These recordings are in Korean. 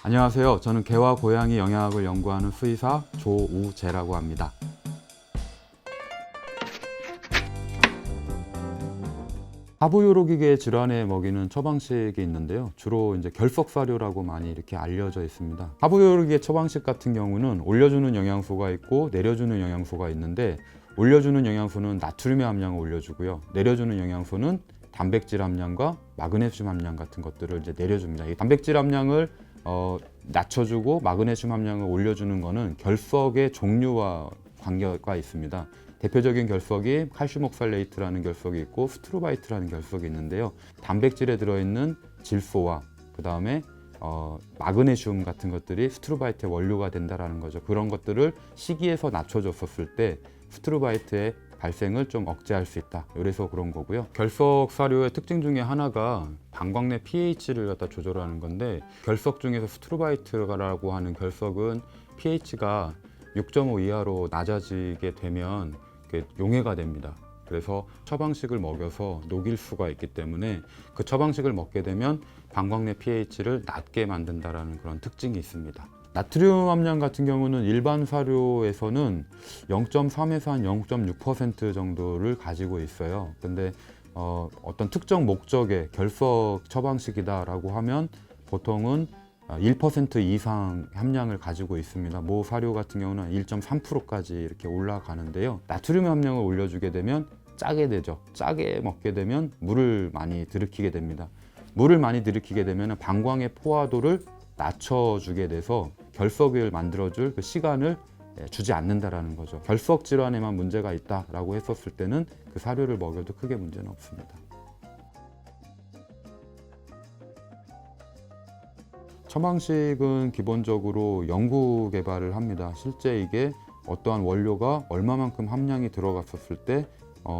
안녕하세요. 저는 개와 고양이 영양학을 연구하는 수의사 조우재라고 합니다. 하부요로기계 질환에 먹이는 처방식이 있는데요. 주로 이제 결석사료라고 많이 이렇게 알려져 있습니다. 하부요로기계 처방식 같은 경우는 올려주는 영양소가 있고 내려주는 영양소가 있는데, 올려주는 영양소는 나트륨의 함량을 올려주고요. 내려주는 영양소는 단백질 함량과 마그네슘 함량 같은 것들을 이제 내려줍니다. 이 단백질 함량을 낮춰주고 마그네슘 함량을 올려주는 것은 결석의 종류와 관계가 있습니다. 대표적인 결석이 칼슘 옥살레이트라는 결석이 있고 스트로바이트라는 결석이 있는데요. 단백질에 들어있는 질소와 그 다음에 마그네슘 같은 것들이 스트로바이트의 원료가 된다는 거죠. 그런 것들을 식이에서 낮춰줬었을 때 스트로바이트의 발생을 좀 억제할 수 있다. 그래서 그런 거고요. 결석 사료의 특징 중에 하나가 방광 내 pH를 갖다 조절하는 건데, 결석 중에서 스트로바이트라고 하는 결석은 pH가 6.5 이하로 낮아지게 되면 용해가 됩니다. 그래서 처방식을 먹여서 녹일 수가 있기 때문에 그 처방식을 먹게 되면 방광 내 pH를 낮게 만든다라는 그런 특징이 있습니다. 나트륨 함량 같은 경우는 일반 사료에서는 0.3에서 한 0.6% 정도를 가지고 있어요. 근데 어떤 특정 목적의 결석 처방식이다라고 하면 보통은 1% 이상 함량을 가지고 있습니다. 모 사료 같은 경우는 1.3%까지 이렇게 올라가는데요. 나트륨 함량을 올려주게 되면 짜게 되죠. 짜게 먹게 되면 물을 많이 들이키게 됩니다. 물을 많이 들이키게 되면 방광의 포화도를 낮춰주게 돼서 결석을 만들어줄 그 시간을 주지 않는다라는 거죠. 결석 질환에만 문제가 있다라고 했었을 때는 그 사료를 먹여도 크게 문제는 없습니다. 처방식은 기본적으로 연구 개발을 합니다. 실제 이게 어떠한 원료가 얼마만큼 함량이 들어갔었을 때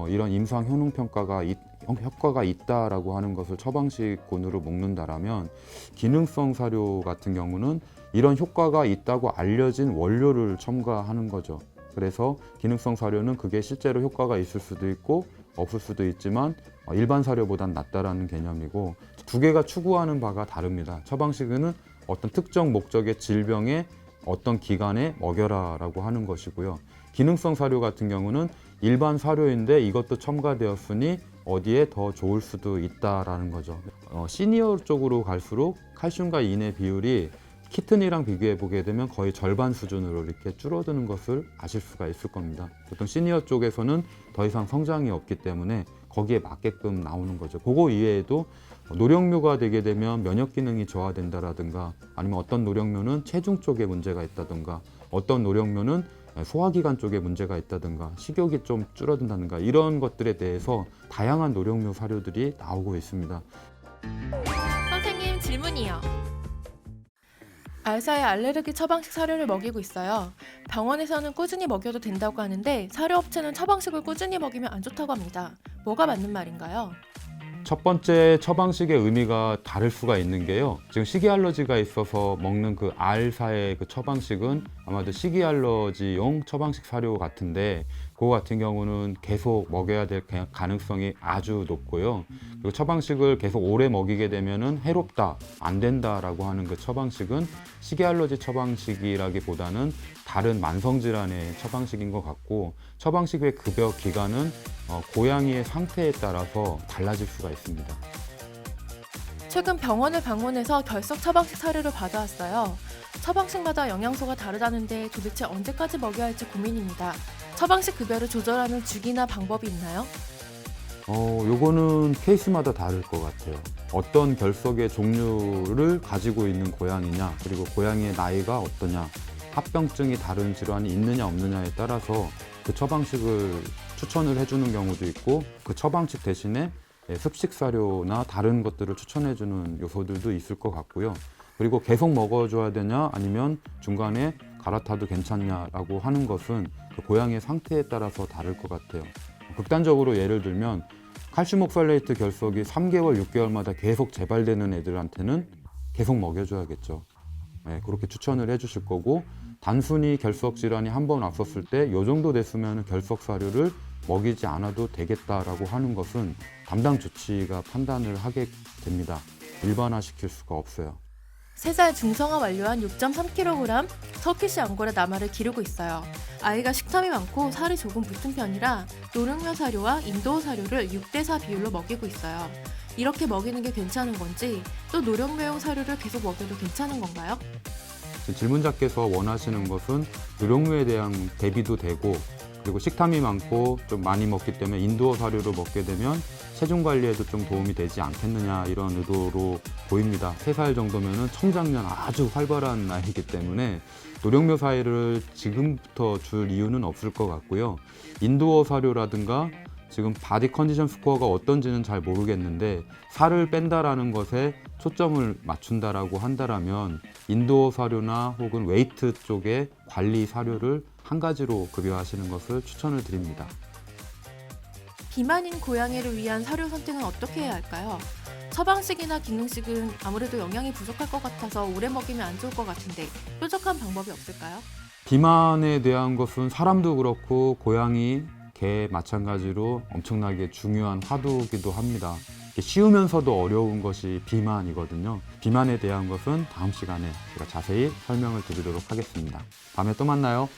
이런 임상 효능 평가가 효과가 있다라고 하는 것을 처방식군으로 먹는다라면, 기능성 사료 같은 경우는 이런 효과가 있다고 알려진 원료를 첨가하는 거죠. 그래서 기능성 사료는 그게 실제로 효과가 있을 수도 있고 없을 수도 있지만 일반 사료보단 낫다라는 개념이고, 두 개가 추구하는 바가 다릅니다. 처방식은 어떤 특정 목적의 질병에 어떤 기간에 먹여라 라고 하는 것이고요. 기능성 사료 같은 경우는 일반 사료인데 이것도 첨가되었으니 어디에 더 좋을 수도 있다라는 거죠. 시니어 쪽으로 갈수록 칼슘과 인의 비율이 키튼이랑 비교해 보게 되면 거의 절반 수준으로 이렇게 줄어드는 것을 아실 수가 있을 겁니다. 보통 시니어 쪽에서는 더 이상 성장이 없기 때문에 거기에 맞게끔 나오는 거죠. 그거 이외에도 노령묘가 되게 되면 면역 기능이 저하된다라든가, 아니면 어떤 노령묘는 체중 쪽에 문제가 있다든가, 어떤 노령묘는 소화기관 쪽에 문제가 있다든가, 식욕이 좀 줄어든다든가, 이런 것들에 대해서 다양한 노령묘 사료들이 나오고 있습니다. 선생님, 질문이요. 알사의 알레르기 처방식 사료를 먹이고 있어요. 병원에서는 꾸준히 먹여도 된다고 하는데 사료업체는 처방식을 꾸준히 먹이면 안 좋다고 합니다. 뭐가 맞는 말인가요? 첫 번째, 처방식의 의미가 다를 수가 있는 게요. 지금 식이 알러지가 있어서 먹는 그 알사의 그 처방식은 아마도 식이 알러지용 처방식 사료 같은데, 그거 같은 경우는 계속 먹여야 될 가능성이 아주 높고요. 그리고 처방식을 계속 오래 먹이게 되면은 해롭다, 안 된다라고 하는 그 처방식은 식이 알러지 처방식이라기보다는 다른 만성 질환의 처방식인 것 같고, 처방식의 급여 기간은 고양이의 상태에 따라서 달라질 수가 있습니다. 최근 병원을 방문해서 결석 처방식 사료를 받아왔어요. 처방식마다 영양소가 다르다는데 도대체 언제까지 먹여야 할지 고민입니다. 처방식 급여를 조절하는 주기나 방법이 있나요? 요거는 케이스마다 다를 것 같아요. 어떤 결석의 종류를 가지고 있는 고양이냐, 그리고 고양이의 나이가 어떠냐, 합병증이 다른 질환이 있느냐 없느냐에 따라서 그 처방식을 추천을 해주는 경우도 있고, 그 처방식 대신에 습식 사료나 다른 것들을 추천해주는 요소들도 있을 것 같고요. 그리고 계속 먹어줘야 되냐, 아니면 중간에 갈아타도 괜찮냐라고 하는 것은 그 고양이의 상태에 따라서 다를 것 같아요. 극단적으로 예를 들면 칼슘 옥살레이트 결석이 3개월, 6개월마다 계속 재발되는 애들한테는 계속 먹여줘야겠죠. 그렇게 추천을 해주실 거고, 단순히 결석 질환이 한 번 왔었을 때 이 정도 됐으면 결석 사료를 먹이지 않아도 되겠다라고 하는 것은 담당 주치의가 판단을 하게 됩니다. 일반화시킬 수가 없어요. 3살 중성화 완료한 6.3kg 터키시 앙고라 나마를 기르고 있어요. 아이가 식탐이 많고 살이 조금 붙은 편이라 노령묘 사료와 인도어 사료를 6대4 비율로 먹이고 있어요. 이렇게 먹이는 게 괜찮은 건지 또 노령묘용 사료를 계속 먹여도 괜찮은 건가요? 질문자께서 원하시는 것은 노령묘에 대한 대비도 되고 그리고 식탐이 많고 좀 많이 먹기 때문에 인도어 사료를 먹게 되면 체중 관리에도 좀 도움이 되지 않겠느냐 이런 의도로 보입니다. 3살 정도면 청장년 아주 활발한 나이이기 때문에 노령묘 사료를 지금부터 줄 이유는 없을 것 같고요. 인도어 사료라든가 지금 바디 컨디션 스코어가 어떤지는 잘 모르겠는데 살을 뺀다라는 것에 초점을 맞춘다라고 한다면 인도어 사료나 혹은 웨이트 쪽의 관리 사료를 한 가지로 급여하시는 것을 추천을 드립니다. 비만인 고양이를 위한 사료 선택은 어떻게 해야 할까요? 처방식이나 기능식은 아무래도 영양이 부족할 것 같아서 오래 먹이면 안 좋을 것 같은데 뾰족한 방법이 없을까요? 비만에 대한 것은 사람도 그렇고 고양이, 개 마찬가지로 엄청나게 중요한 화두이기도 합니다. 쉬우면서도 어려운 것이 비만이거든요. 비만에 대한 것은 다음 시간에 제가 자세히 설명을 드리도록 하겠습니다. 다음에 또 만나요.